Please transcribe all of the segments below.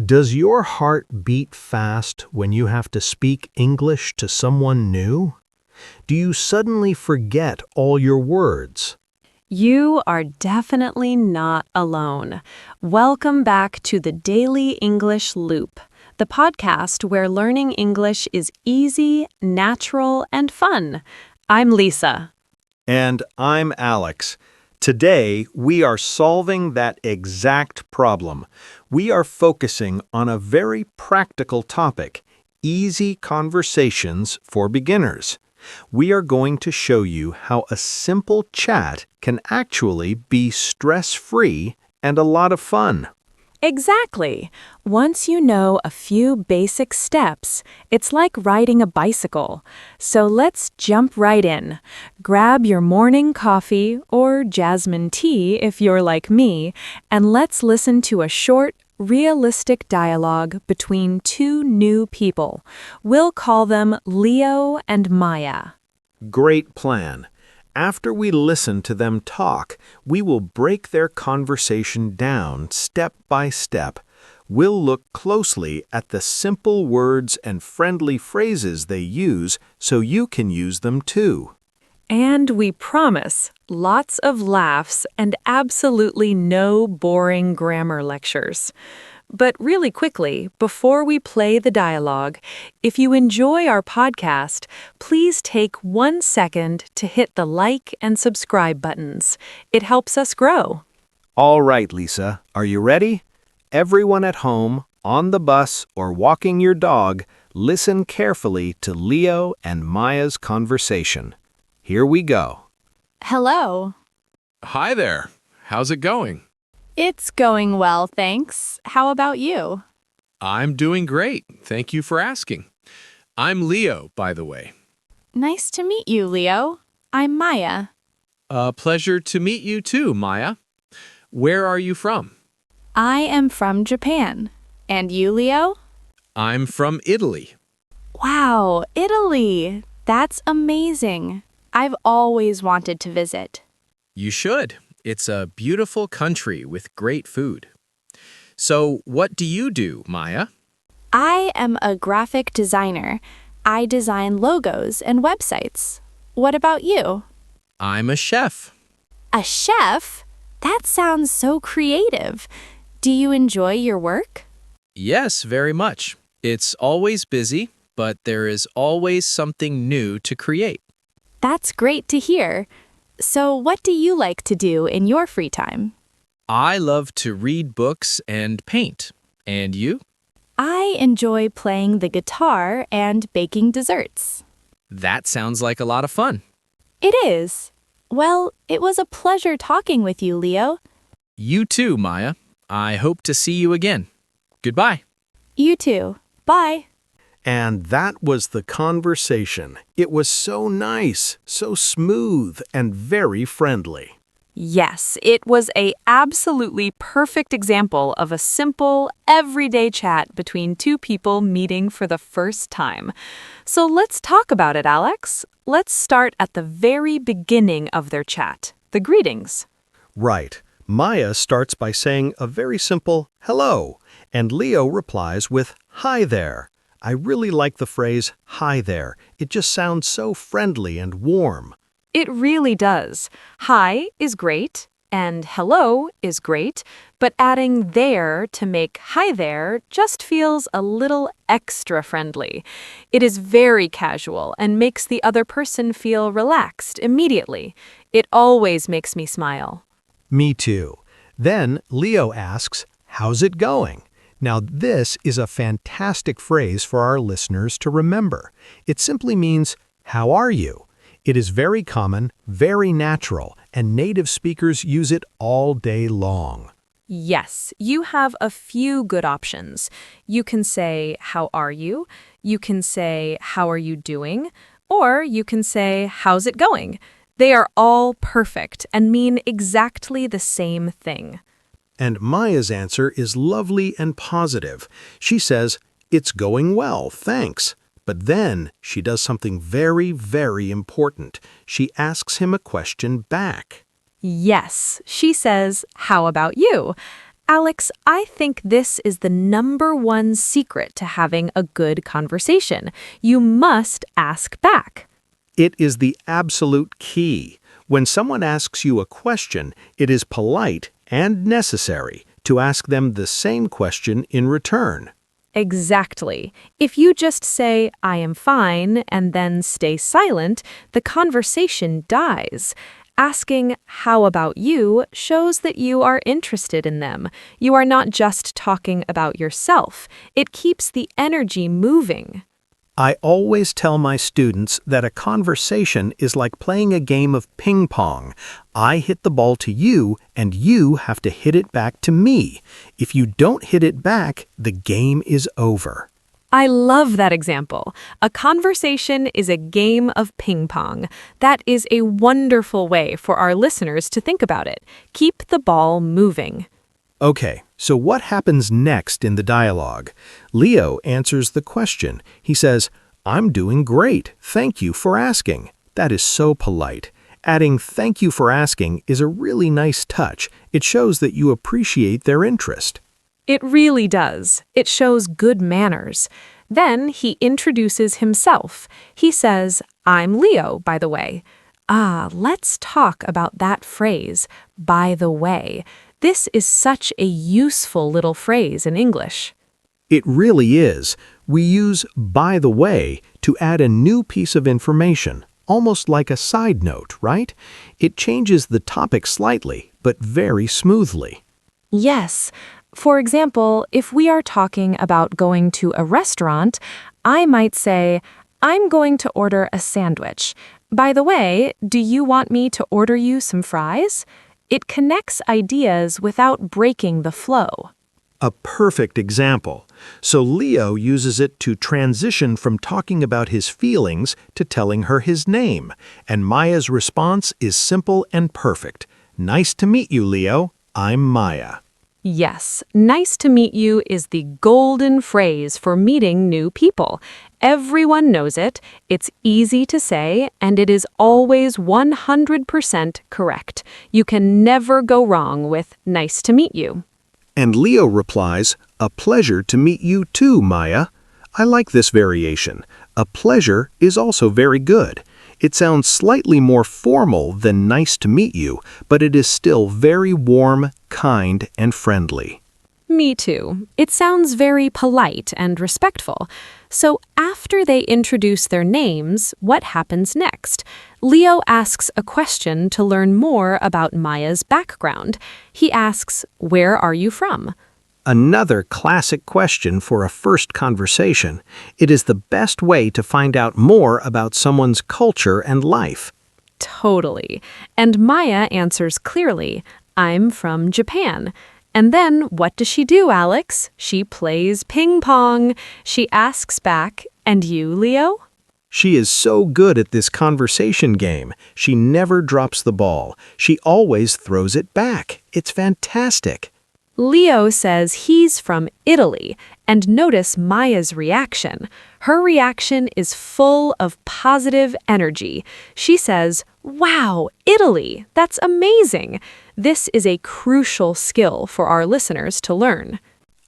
Does your heart beat fast when you have to speak English to someone new? Do you suddenly forget all your words? You are definitely not alone. Welcome back to the Daily English Loop, the podcast where learning English is easy, natural, and fun. I'm Lisa. And I'm Alex. Today, we are solving that exact problem. We are focusing on a very practical topic, easy conversations for beginners. We are going to show you how a simple chat can actually be stress-free and a lot of fun. Exactly. Once you know a few basic steps, it's like riding a bicycle. So let's jump right in. Grab your morning coffee or jasmine tea if you're like me, and let's listen to a short, realistic dialogue between two new people. We'll call them Leo and Maya. Great plan. After we listen to them talk, we will break their conversation down step by step. We'll look closely at the simple words and friendly phrases they use so you can use them too. And we promise lots of laughs and absolutely no boring grammar lectures. But really quickly, before we play the dialogue, if you enjoy our podcast, please take 1 second to hit the like and subscribe buttons. It helps us grow. All right, Lisa, are you ready? Everyone at home, on the bus, or walking your dog, listen carefully to Leo and Maya's conversation. Here we go. Hello. Hi there. How's it going? It's going well, thanks. How about you? I'm doing great. Thank you for asking. I'm Leo, by the way. Nice to meet you, Leo. I'm Maya. A pleasure to meet you too, Maya. Where are you from? I am from Japan. And you, Leo? I'm from Italy. Wow, Italy! That's amazing. I've always wanted to visit. You should. It's a beautiful country with great food. So, what do you do, Maya? I am a graphic designer. I design logos and websites. What about you? I'm a chef. A chef? That sounds so creative. Do you enjoy your work? Yes, very much. It's always busy, but there is always something new to create. That's great to hear. So what do you like to do in your free time? I love to read books and paint. And you? I enjoy playing the guitar and baking desserts. That sounds like a lot of fun. It is. Well, it was a pleasure talking with you, Leo. You too, Maya. I hope to see you again. Goodbye. You too. Bye. And that was the conversation. It was so nice, so smooth, and very friendly. Yes, it was an absolutely perfect example of a simple, everyday chat between two people meeting for the first time. So let's talk about it, Alex. Let's start at the very beginning of their chat, the greetings. Right. Maya starts by saying a very simple hello, and Leo replies with hi there. I really like the phrase, hi there. It just sounds so friendly and warm. It really does. Hi is great, and hello is great, but adding there to make hi there just feels a little extra friendly. It is very casual and makes the other person feel relaxed immediately. It always makes me smile. Me too. Then Leo asks, how's it going? Now, this is a fantastic phrase for our listeners to remember. It simply means, how are you? It is very common, very natural, and native speakers use it all day long. Yes, you have a few good options. You can say, how are you? You can say, how are you doing? Or you can say, how's it going? They are all perfect and mean exactly the same thing. And Maya's answer is lovely and positive. She says, it's going well, thanks. But then she does something very, very important. She asks him a question back. Yes, she says, how about you? Alex, I think this is the #1 secret to having a good conversation. You must ask back. It is the absolute key. When someone asks you a question, it is polite and necessary to ask them the same question in return. Exactly. If you just say, I am fine, and then stay silent, the conversation dies. Asking, how about you, shows that you are interested in them. You are not just talking about yourself. It keeps the energy moving. I always tell my students that a conversation is like playing a game of ping pong. I hit the ball to you, and you have to hit it back to me. If you don't hit it back, the game is over. I love that example. A conversation is a game of ping pong. That is a wonderful way for our listeners to think about it. Keep the ball moving. Okay, so what happens next in the dialogue? Leo answers the question. He says, I'm doing great. Thank you for asking. That is so polite. Adding thank you for asking is a really nice touch. It shows that you appreciate their interest. It really does. It shows good manners. Then he introduces himself. He says, I'm Leo, by the way. Let's talk about that phrase, by the way. This is such a useful little phrase in English. It really is. We use by the way to add a new piece of information, almost like a side note, right? It changes the topic slightly, but very smoothly. Yes. For example, if we are talking about going to a restaurant, I might say, I'm going to order a sandwich. By the way, do you want me to order you some fries? It connects ideas without breaking the flow. A perfect example. So Leo uses it to transition from talking about his feelings to telling her his name. And Maya's response is simple and perfect. Nice to meet you, Leo. I'm Maya. Yes, nice to meet you is the golden phrase for meeting new people. Everyone knows it, it's easy to say, and it is always 100% correct. You can never go wrong with nice to meet you. And Leo replies, a pleasure to meet you too, Maya. I like this variation. A pleasure is also very good. It sounds slightly more formal than nice to meet you, but it is still very warm, kind, and friendly. Me too. It sounds very polite and respectful. So after they introduce their names, what happens next? Leo asks a question to learn more about Maya's background. He asks, where are you from? Another classic question for a first conversation. It is the best way to find out more about someone's culture and life. Totally. And Maya answers clearly, I'm from Japan. And then what does she do, Alex? She plays ping pong. She asks back, and you, Leo? She is so good at this conversation game. She never drops the ball. She always throws it back. It's fantastic. Leo says he's from Italy, and notice Maya's reaction. Her reaction is full of positive energy. She says, wow, Italy, that's amazing. This is a crucial skill for our listeners to learn.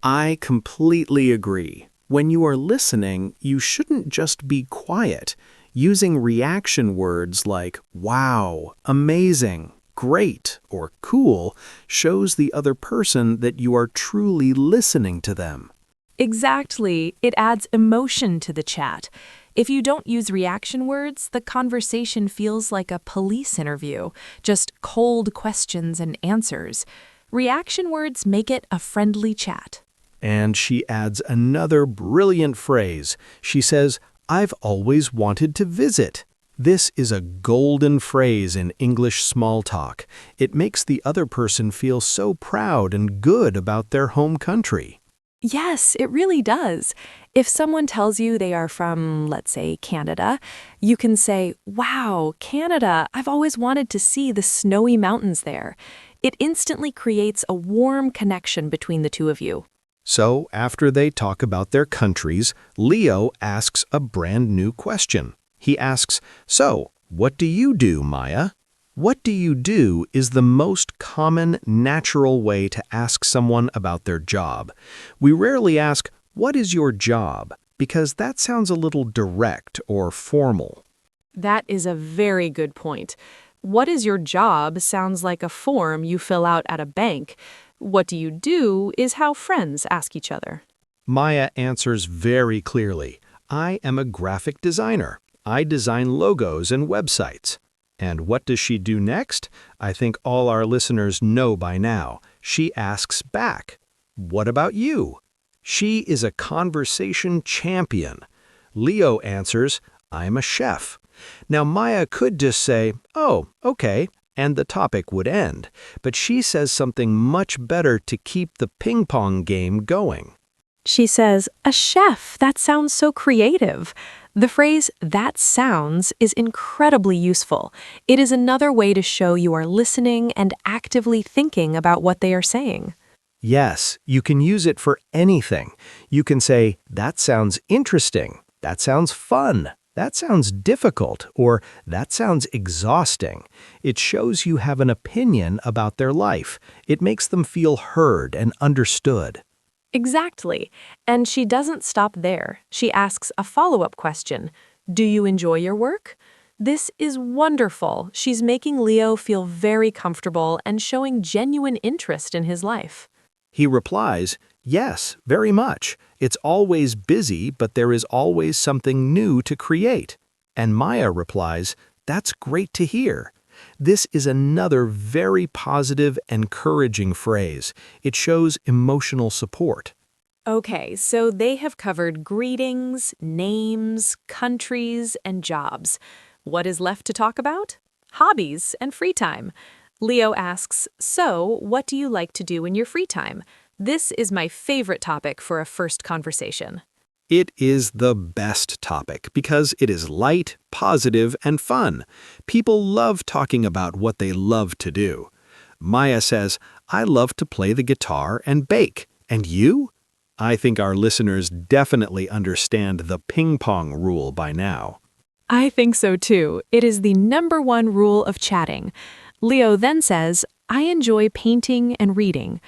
I completely agree. When you are listening, you shouldn't just be quiet. Using reaction words like wow, amazing, great, or cool shows the other person that you are truly listening to them. Exactly. It adds emotion to the chat. If you don't use reaction words, the conversation feels like a police interview, just cold questions and answers. Reaction words make it a friendly chat. And she adds another brilliant phrase. She says, I've always wanted to visit. This is a golden phrase in English small talk. It makes the other person feel so proud and good about their home country. Yes, it really does. If someone tells you they are from, let's say, Canada, you can say, wow, Canada, I've always wanted to see the snowy mountains there. It instantly creates a warm connection between the two of you. So, after they talk about their countries, Leo asks a brand new question. He asks, so, what do you do, Maya? What do you do is the most common, natural way to ask someone about their job. We rarely ask, "What is your job?" because that sounds a little direct or formal. That is a very good point. What is your job sounds like a form you fill out at a bank. What do you do is how friends ask each other. Maya answers very clearly. I am a graphic designer. I design logos and websites. And what does she do next? I think all our listeners know by now. She asks back, "What about you?" She is a conversation champion. Leo answers, "I'm a chef." Now Maya could just say, "Oh, okay," and the topic would end. But she says something much better to keep the ping pong game going. She says, "A chef, that sounds so creative." The phrase, "that sounds," is incredibly useful. It is another way to show you are listening and actively thinking about what they are saying. Yes, you can use it for anything. You can say, "That sounds interesting," "That sounds fun," "That sounds difficult," or "That sounds exhausting." It shows you have an opinion about their life. It makes them feel heard and understood. Exactly. And she doesn't stop there. She asks a follow-up question. Do you enjoy your work? This is wonderful. She's making Leo feel very comfortable and showing genuine interest in his life. He replies, "Yes, very much. It's always busy, but there is always something new to create." And Maya replies, "That's great to hear." This is another very positive, encouraging phrase. It shows emotional support. Okay, so they have covered greetings, names, countries, and jobs. What is left to talk about? Hobbies and free time. Leo asks, "So, what do you like to do in your free time?" This is my favorite topic for a first conversation. It is the best topic because it is light, positive, and fun. People love talking about what they love to do. Maya says, "I love to play the guitar and bake. And you?" I think our listeners definitely understand the ping-pong rule by now. I think so too. It is the number one rule of chatting. Leo then says, "I enjoy painting and reading."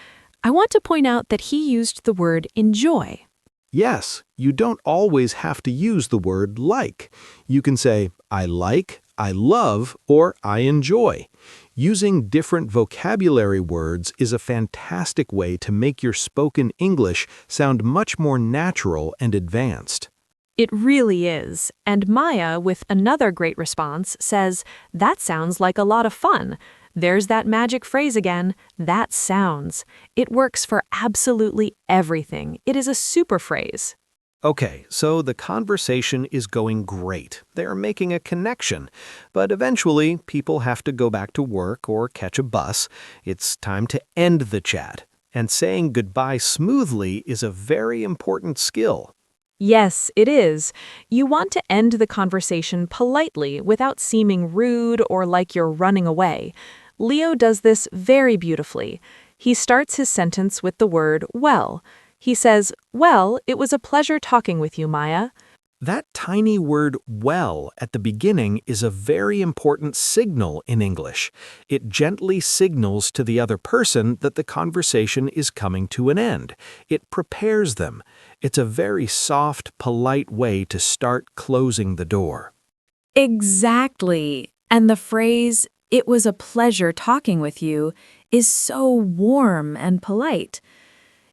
I want to point out that he used the word enjoy. Yes, you don't always have to use the word like. You can say, "I like," "I love," or "I enjoy." Using different vocabulary words is a fantastic way to make your spoken English sound much more natural and advanced. It really is. And Maya, with another great response, says, "That sounds like a lot of fun." There's that magic phrase again, "that sounds." It works for absolutely everything. It is a super phrase. Okay, so the conversation is going great. They're making a connection. But eventually, people have to go back to work or catch a bus. It's time to end the chat. And saying goodbye smoothly is a very important skill. Yes, it is. You want to end the conversation politely without seeming rude or like you're running away. Leo does this very beautifully. He starts his sentence with the word well. He says, "Well, it was a pleasure talking with you, Maya." That tiny word "well" at the beginning is a very important signal in English. It gently signals to the other person that the conversation is coming to an end. It prepares them. It's a very soft, polite way to start closing the door. Exactly. And the phrase, "it was a pleasure talking with you," is so warm and polite.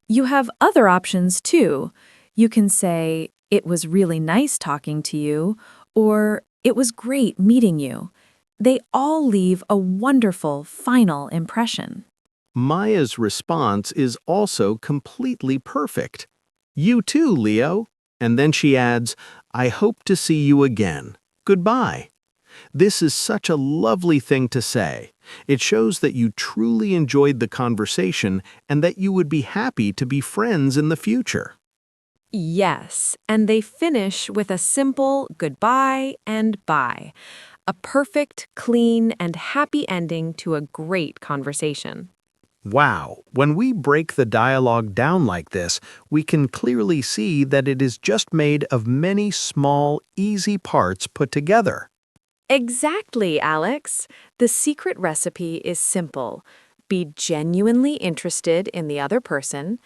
You have other options too. You can say, "It was really nice talking to you," or "It was great meeting you." They all leave a wonderful final impression. Maya's response is also completely perfect. "You too, Leo." And then she adds, "I hope to see you again. Goodbye." This is such a lovely thing to say. It shows that you truly enjoyed the conversation and that you would be happy to be friends in the future. Yes, and they finish with a simple goodbye and bye. A perfect, clean, and happy ending to a great conversation. Wow, when we break the dialogue down like this, we can clearly see that it is just made of many small, easy parts put together. Exactly, Alex. The secret recipe is simple. Be genuinely interested in the other person,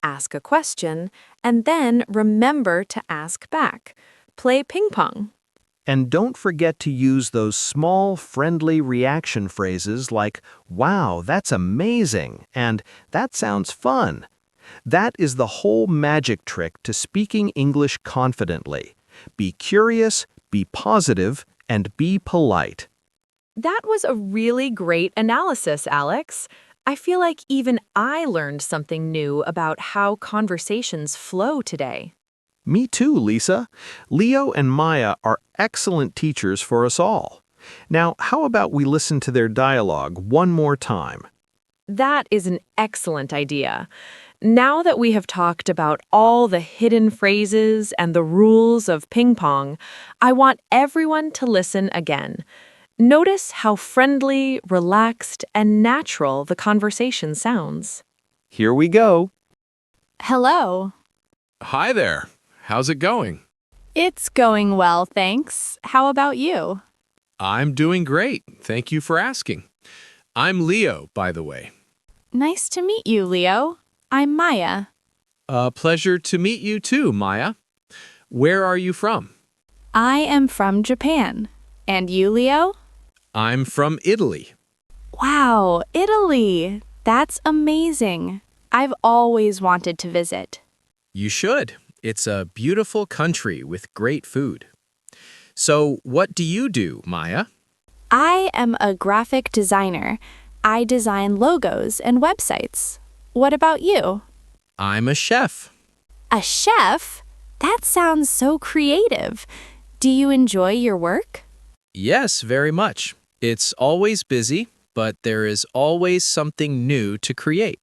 ask a question, and then remember to ask back. Play ping pong. And don't forget to use those small, friendly reaction phrases like, "Wow, that's amazing," and "That sounds fun." That is the whole magic trick to speaking English confidently. Be curious, be positive, and be polite. That was a really great analysis, Alex. I feel like even I learned something new about how conversations flow today. Me too, Lisa. Leo and Maya are excellent teachers for us all. Now, how about we listen to their dialogue one more time? That is an excellent idea. Now that we have talked about all the hidden phrases and the rules of ping pong, I want everyone to listen again. Notice how friendly, relaxed, and natural the conversation sounds. Here we go. Hello. Hi there. How's it going? It's going well, thanks. How about you? I'm doing great. Thank you for asking. I'm Leo, by the way. Nice to meet you, Leo. I'm Maya. A pleasure to meet you too, Maya. Where are you from? I am from Japan. And you, Leo? I'm from Italy. Wow, Italy! That's amazing. I've always wanted to visit. You should. It's a beautiful country with great food. So, what do you do, Maya? I am a graphic designer. I design logos and websites. What about you? I'm a chef. A chef? That sounds so creative. Do you enjoy your work? Yes, very much. It's always busy, but there is always something new to create.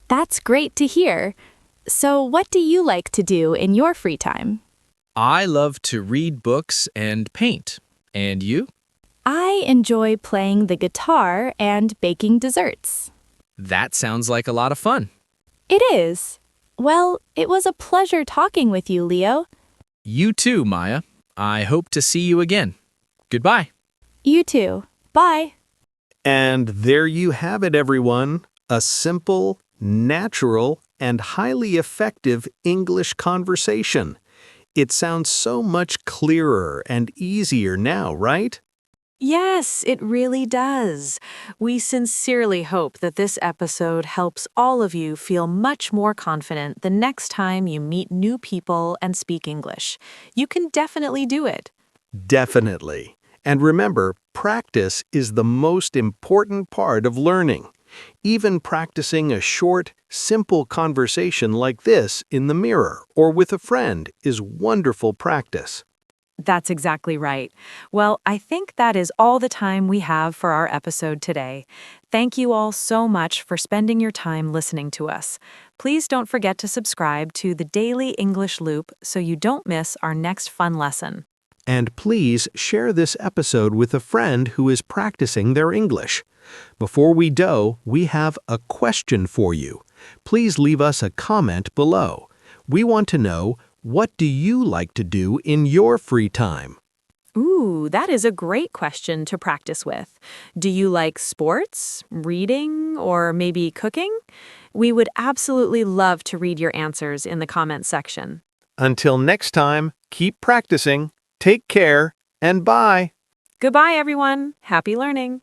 That's great to hear. So, what do you like to do in your free time? I love to read books and paint. And you? I enjoy playing the guitar and baking desserts. That sounds like a lot of fun. It is. Well, it was a pleasure talking with you, Leo. You too, Maya. I hope to see you again. Goodbye. You too. Bye. And there you have it, everyone. A simple, natural, and highly effective English conversation. It sounds so much clearer and easier now, right? Yes, it really does. We sincerely hope that this episode helps all of you feel much more confident the next time you meet new people and speak English. You can definitely do it. Definitely. And remember, practice is the most important part of learning. Even practicing a short, simple conversation like this in the mirror or with a friend is wonderful practice. That's exactly right. Well, I think that is all the time we have for our episode today. Thank you all so much for spending your time listening to us. Please don't forget to subscribe to the Daily English Loop so you don't miss our next fun lesson. And please share this episode with a friend who is practicing their English. Before we go, we have a question for you. Please leave us a comment below. We want to know, what do you like to do in your free time? Ooh, that is a great question to practice with. Do you like sports, reading, or maybe cooking? We would absolutely love to read your answers in the comments section. Until next time, keep practicing, take care, and bye! Goodbye, everyone. Happy learning.